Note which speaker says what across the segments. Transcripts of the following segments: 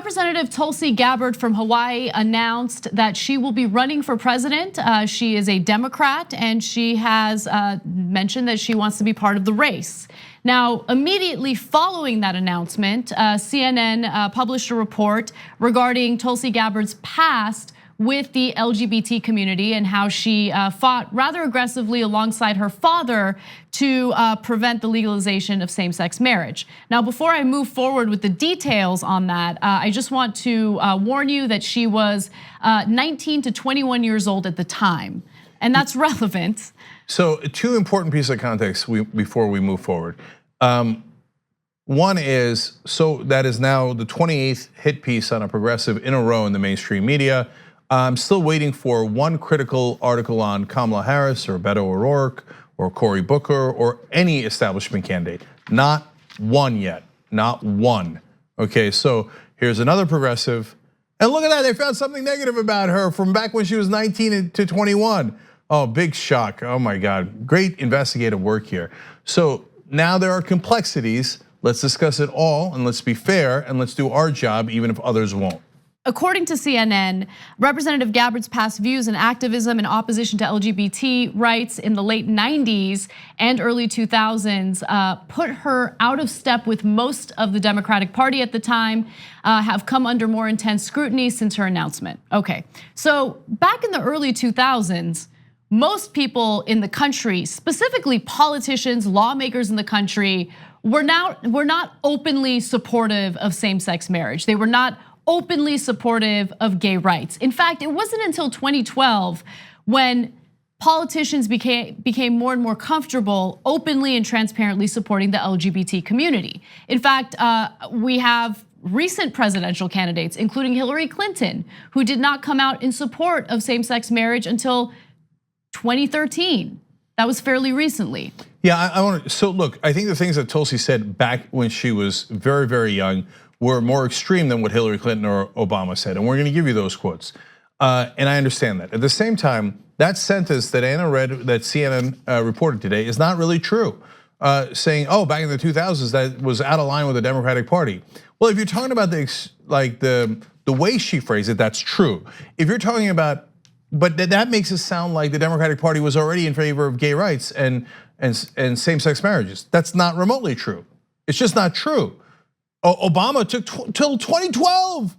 Speaker 1: Representative Tulsi Gabbard from Hawaii announced that she will be running for president. She is a Democrat and she has mentioned that she wants to be part of the race. Now, immediately following that announcement, CNN published a report regarding Tulsi Gabbard's past with the LGBT community and how she fought rather aggressively alongside her father to prevent the legalization of same-sex marriage. Now, before I move forward with the details on that, I just want to warn you that she was 19 to 21 years old at the time, and that's relevant.
Speaker 2: So, two important pieces of context before we move forward. One is, so that is now the 28th hit piece on a progressive in a row in the mainstream media. I'm still waiting for one critical article on Kamala Harris or Beto O'Rourke or Cory Booker or any establishment candidate. Not one yet, not one. Okay, so here's another progressive. And look at that, they found something negative about her from back when she was 19 to 21. Oh, big shock, oh my God, great investigative work here. So now there are complexities, let's discuss it all and let's be fair and let's do our job even if others won't.
Speaker 1: According to CNN, Representative Gabbard's past views and activism in opposition to LGBT rights in the late 90s and early 2000s put her out of step with most of the Democratic Party at the time, have come under more intense scrutiny since her announcement. Okay, so back in the early 2000s, most people in the country, specifically politicians, lawmakers in the country, were not openly supportive of same-sex marriage. They were not openly supportive of gay rights. In fact, it wasn't until 2012 when politicians became more and more comfortable openly and transparently supporting the LGBT community. In fact, we have recent presidential candidates, including Hillary Clinton, who did not come out in support of same-sex marriage until 2013. That was fairly recently.
Speaker 2: Yeah, I want to, so look, I think the things that Tulsi said back when she was very, very young were more extreme than what Hillary Clinton or Obama said. And we're gonna give you those quotes. And I understand that. At the same time, that sentence that Anna read, that CNN reported today is not really true. Saying, back in the 2000s, that was out of line with the Democratic Party. Well, if you're talking about the way she phrased it, that's true. If you're talking about, but that makes it sound like the Democratic Party was already in favor of gay rights and same-sex marriages. That's not remotely true. It's just not true. Obama took till 2012,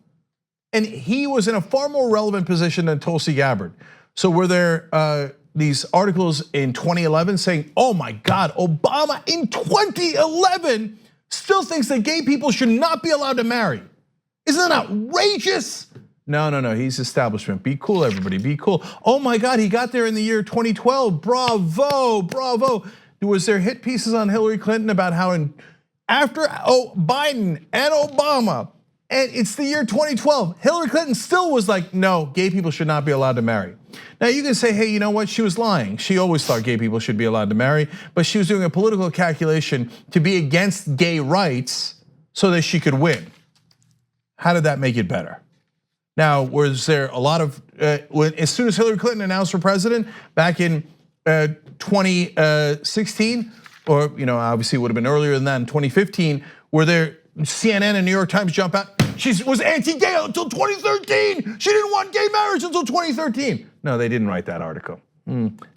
Speaker 2: and he was in a far more relevant position than Tulsi Gabbard. So were there these articles in 2011 saying, oh my God, Obama in 2011 still thinks that gay people should not be allowed to marry? Isn't that outrageous? No, he's establishment. Be cool, everybody, be cool. Oh my God, he got there in the year 2012, bravo, bravo. Was there hit pieces on Hillary Clinton about how after Biden and Obama, and it's the year 2012, Hillary Clinton still was like, no, gay people should not be allowed to marry. Now you can say, hey, you know what, she was lying. She always thought gay people should be allowed to marry, but she was doing a political calculation to be against gay rights so that she could win. How did that make it better? Now, was there a lot of, as soon as Hillary Clinton announced for president back in 2016, or obviously it would have been earlier than that in 2015, were there CNN and New York Times jump out? She was anti-gay until 2013. She didn't want gay marriage until 2013. No, they didn't write that article.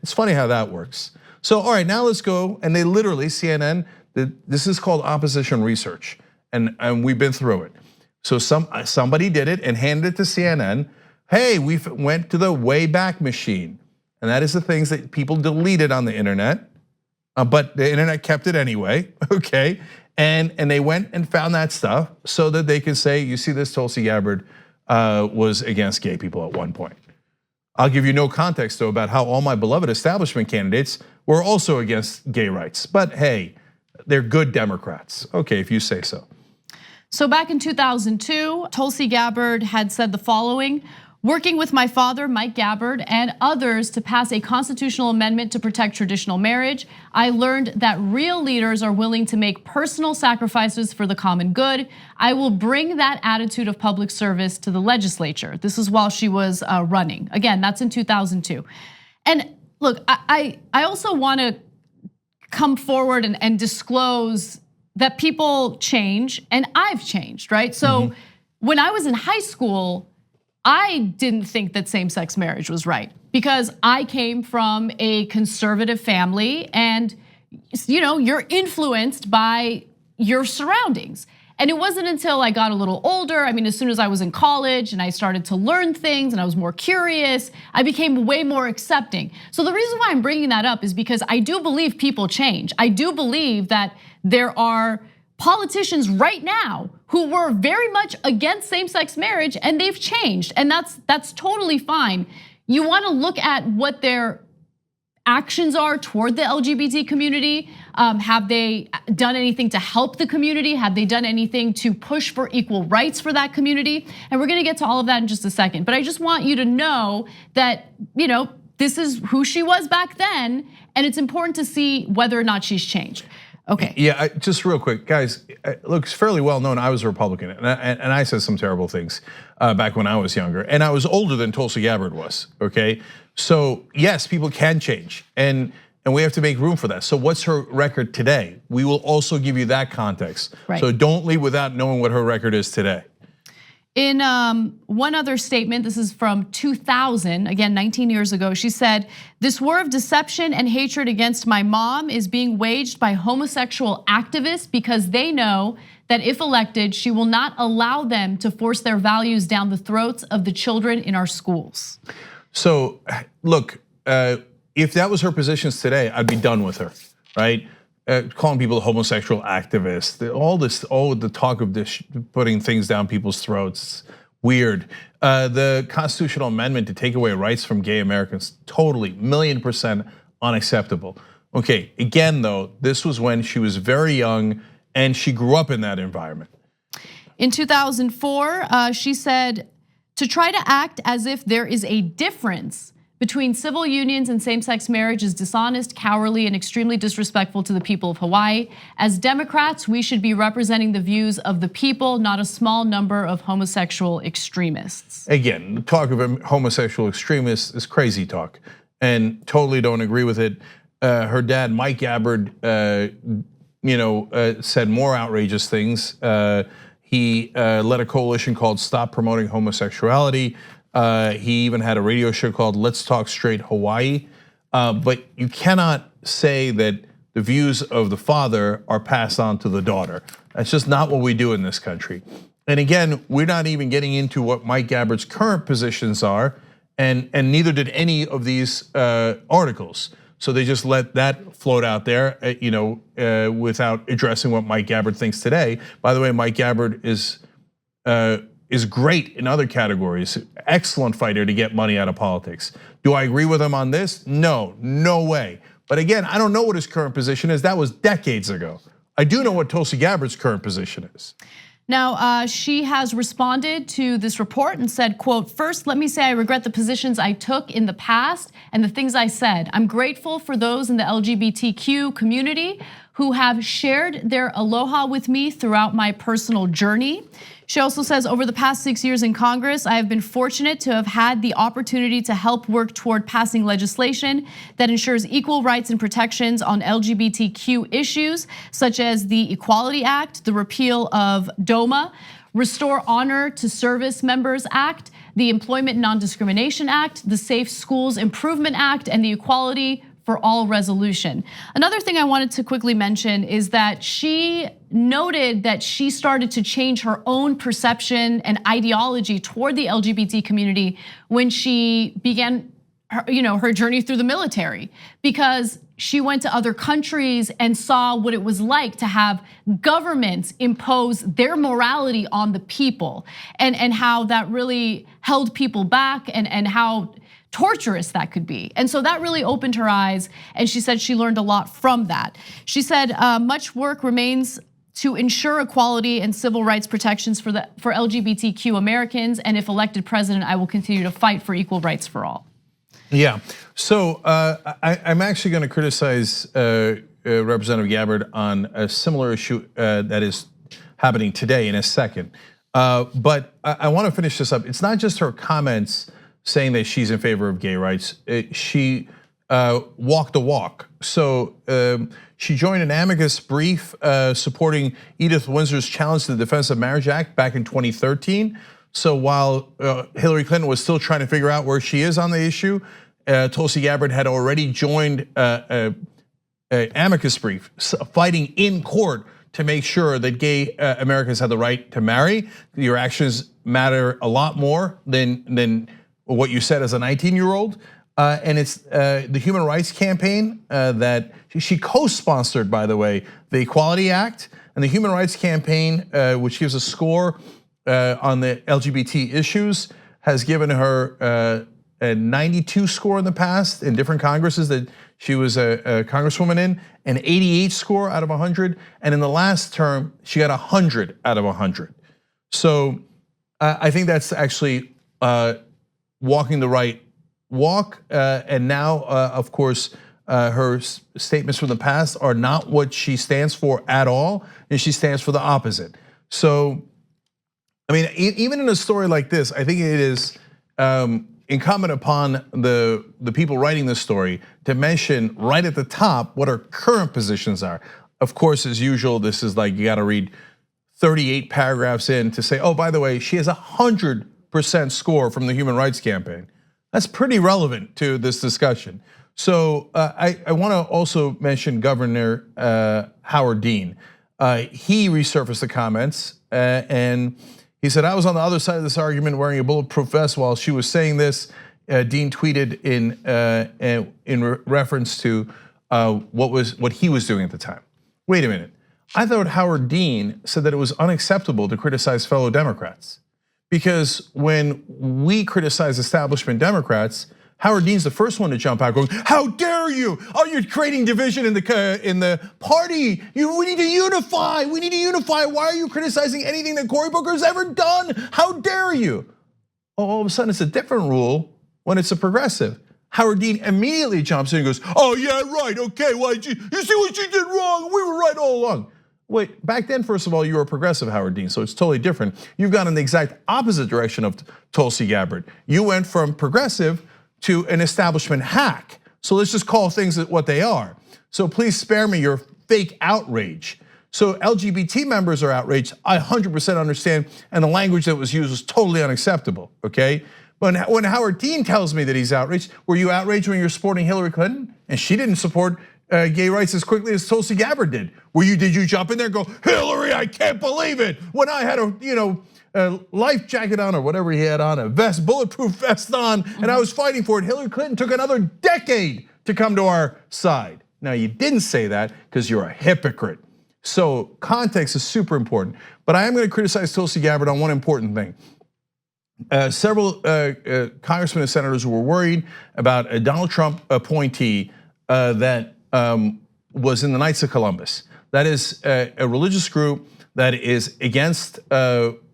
Speaker 2: It's funny how that works. So, all right, now let's go. And they literally, CNN, this is called opposition research. And we've been through it. So somebody did it and handed it to CNN. Hey, we went to the Wayback Machine. And that is the things that people deleted on the internet. But the internet kept it anyway, okay? And they went and found that stuff so that they could say, you see this, Tulsi Gabbard was against gay people at one point. I'll give you no context though about how all my beloved establishment candidates were also against gay rights. But hey, they're good Democrats. Okay, if you say so.
Speaker 1: So back in 2002, Tulsi Gabbard had said the following: working with my father, Mike Gabbard, and others to pass a constitutional amendment to protect traditional marriage, I learned that real leaders are willing to make personal sacrifices for the common good. I will bring that attitude of public service to the legislature. This is while she was running. Again, that's in 2002. And look, I also want to come forward and disclose that people change, and I've changed, right? So when I was in high school, I didn't think that same-sex marriage was right because I came from a conservative family, and you're influenced by your surroundings. And it wasn't until I got a little older, I mean, as soon as I was in college and I started to learn things and I was more curious, I became way more accepting. So the reason why I'm bringing that up is because I do believe people change. I do believe that there are politicians right now who were very much against same-sex marriage and they've changed, and that's totally fine. You wanna look at what their actions are toward the LGBT community. Have they done anything to help the community? Have they done anything to push for equal rights for that community? And we're gonna get to all of that in just a second. But I just want you to know that, this is who she was back then, and it's important to see whether or not she's changed. Okay.
Speaker 2: Yeah, just real quick, guys. Look, it's fairly well known I was a Republican, and I said some terrible things back when I was younger, and I was older than Tulsi Gabbard was. Okay, so yes, people can change, and we have to make room for that. So what's her record today? We will also give you that context.
Speaker 1: Right.
Speaker 2: So don't leave without knowing what her record is today.
Speaker 1: In one other statement, this is from 2000, again, 19 years ago, she said, "This war of deception and hatred against my mom is being waged by homosexual activists because they know that if elected, she will not allow them to force their values down the throats of the children in our schools."
Speaker 2: So look, if that was her positions today, I'd be done with her, right? Calling people homosexual activists, all the talk of this putting things down people's throats, weird. The constitutional amendment to take away rights from gay Americans, totally, 1,000,000% unacceptable. Okay, again though, this was when she was very young and she grew up in that environment.
Speaker 1: In 2004, she said, "To try to act as if there is a difference between civil unions and same-sex marriage is dishonest, cowardly, and extremely disrespectful to the people of Hawaii. As Democrats, we should be representing the views of the people, not a small number of homosexual extremists."
Speaker 2: Again, talk of homosexual extremists is crazy talk, and totally don't agree with it. Her dad, Mike Gabbard, said more outrageous things. He led a coalition called Stop Promoting Homosexuality. He even had a radio show called Let's Talk Straight Hawaii. But you cannot say that the views of the father are passed on to the daughter. That's just not what we do in this country. And again, we're not even getting into what Mike Gabbard's current positions are, and neither did any of these articles. So they just let that float out there, without addressing what Mike Gabbard thinks today. By the way, Mike Gabbard is great in other categories, excellent fighter to get money out of politics. Do I agree with him on this? No, no way. But again, I don't know what his current position is. That was decades ago. I do know what Tulsi Gabbard's current position is.
Speaker 1: Now, she has responded to this report and said, quote, "First, let me say I regret the positions I took in the past and the things I said. I'm grateful for those in the LGBTQ community who have shared their aloha with me throughout my personal journey." She also says, "Over the past 6 years in Congress, I have been fortunate to have had the opportunity to help work toward passing legislation that ensures equal rights and protections on LGBTQ issues, such as the Equality Act, the repeal of DOMA, Restore Honor to Service Members Act, the Employment Non-Discrimination Act, the Safe Schools Improvement Act, and the Equality for All resolution." Another thing I wanted to quickly mention is that she noted that she started to change her own perception and ideology toward the LGBT community when she began her journey through the military, because she went to other countries and saw what it was like to have governments impose their morality on the people, and how that really held people back, and how torturous that could be. And so that really opened her eyes, and she said she learned a lot from that. She said much work remains to ensure equality and civil rights protections for LGBTQ Americans, and if elected president, I will continue to fight for equal rights for all.
Speaker 2: Yeah, so I'm actually gonna criticize Representative Gabbard on a similar issue that is happening today in a second. But I wanna finish this up. It's not just her comments saying that she's in favor of gay rights. She walk the walk. So she joined an amicus brief supporting Edith Windsor's challenge to the Defense of Marriage Act back in 2013. So while Hillary Clinton was still trying to figure out where she is on the issue, Tulsi Gabbard had already joined an amicus brief fighting in court to make sure that gay Americans have the right to marry. Your actions matter a lot more than what you said as a 19-year-old. And it's the Human Rights Campaign that she co-sponsored, by the way, the Equality Act. And the Human Rights Campaign, which gives a score on the LGBT issues, has given her a 92 score in the past in different Congresses that she was a Congresswoman in, an 88 score out of 100. And in the last term, she got 100 out of 100. So I think that's actually walking the right walk. And now, of course, her statements from the past are not what she stands for at all, and she stands for the opposite. So, I mean, even in a story like this, I think it is incumbent upon the people writing this story to mention right at the top what her current positions are. Of course, as usual, this is like you got to read 38 paragraphs in to say, oh, by the way, she has 100% score from the Human Rights Campaign. That's pretty relevant to this discussion. So I want to also mention Governor Howard Dean. He resurfaced the comments and he said, I was on the other side of this argument wearing a bulletproof vest while she was saying this. Dean tweeted in reference to what he was doing at the time. Wait a minute. I thought Howard Dean said that it was unacceptable to criticize fellow Democrats. Because when we criticize establishment Democrats, Howard Dean's the first one to jump out going, how dare you? Oh, you're creating division in the party. We need to unify, we need to unify. Why are you criticizing anything that Cory Booker's ever done? How dare you? All of a sudden it's a different rule when it's a progressive. Howard Dean immediately jumps in and goes, oh yeah, right, okay, why you see what you did wrong? We were right all along. Wait, back then, first of all, you were a progressive, Howard Dean, so it's totally different. You've gone in the exact opposite direction of Tulsi Gabbard. You went from progressive to an establishment hack. So let's just call things what they are. So please spare me your fake outrage. So LGBT members are outraged, I 100% understand, and the language that was used was totally unacceptable, okay? But when Howard Dean tells me that he's outraged, were you outraged when you're supporting Hillary Clinton? And she didn't support gay rights as quickly as Tulsi Gabbard did. Did you jump in there and go, Hillary, I can't believe it. When I had a life jacket on or whatever he had on, a vest, bulletproof vest on, and I was fighting for it. Hillary Clinton took another decade to come to our side. Now you didn't say that because you're a hypocrite. So context is super important. But I am going to criticize Tulsi Gabbard on one important thing. Several congressmen and senators were worried about a Donald Trump appointee that was in the Knights of Columbus. That is a religious group that is against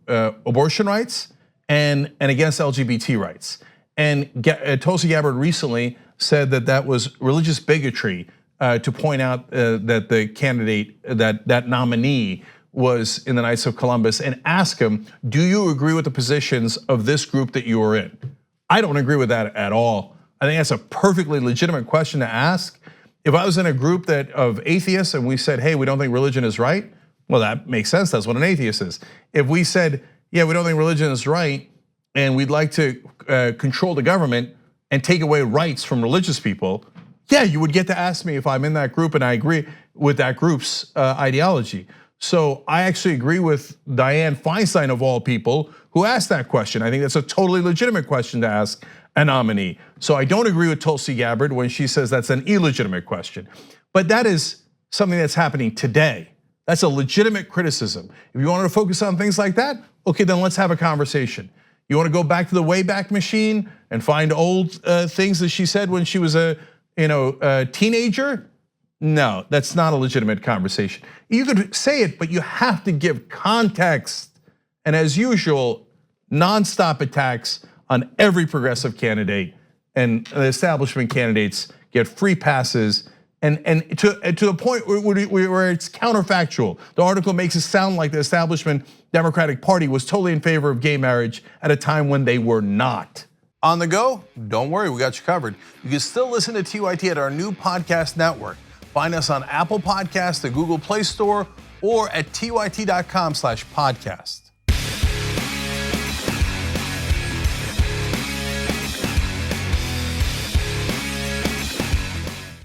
Speaker 2: abortion rights and against LGBT rights. And Tulsi Gabbard recently said that that was religious bigotry to point out that the candidate, that nominee was in the Knights of Columbus, and ask him, do you agree with the positions of this group that you are in? I don't agree with that at all. I think that's a perfectly legitimate question to ask. If I was in a group of atheists and we said, hey, we don't think religion is right, well, that makes sense, that's what an atheist is. If we said, yeah, we don't think religion is right, and we'd like to control the government and take away rights from religious people, yeah, you would get to ask me if I'm in that group and I agree with that group's ideology. So I actually agree with Dianne Feinstein of all people who asked that question. I think that's a totally legitimate question to ask a nominee. So I don't agree with Tulsi Gabbard when she says that's an illegitimate question. But that is something that's happening today. That's a legitimate criticism. If you wanted to focus on things like that, okay, then let's have a conversation. You want to go back to the Wayback Machine and find old things that she said when she was a teenager? No, that's not a legitimate conversation. You could say it, but you have to give context. And as usual, nonstop attacks on every progressive candidate, and the establishment candidates get free passes, and to the point where it's counterfactual. The article makes it sound like the establishment Democratic Party was totally in favor of gay marriage at a time when they were not. On the go? Don't worry, we got you covered. You can still listen to TYT at our new podcast network. Find us on Apple Podcasts, the Google Play Store, or at tyt.com/podcast.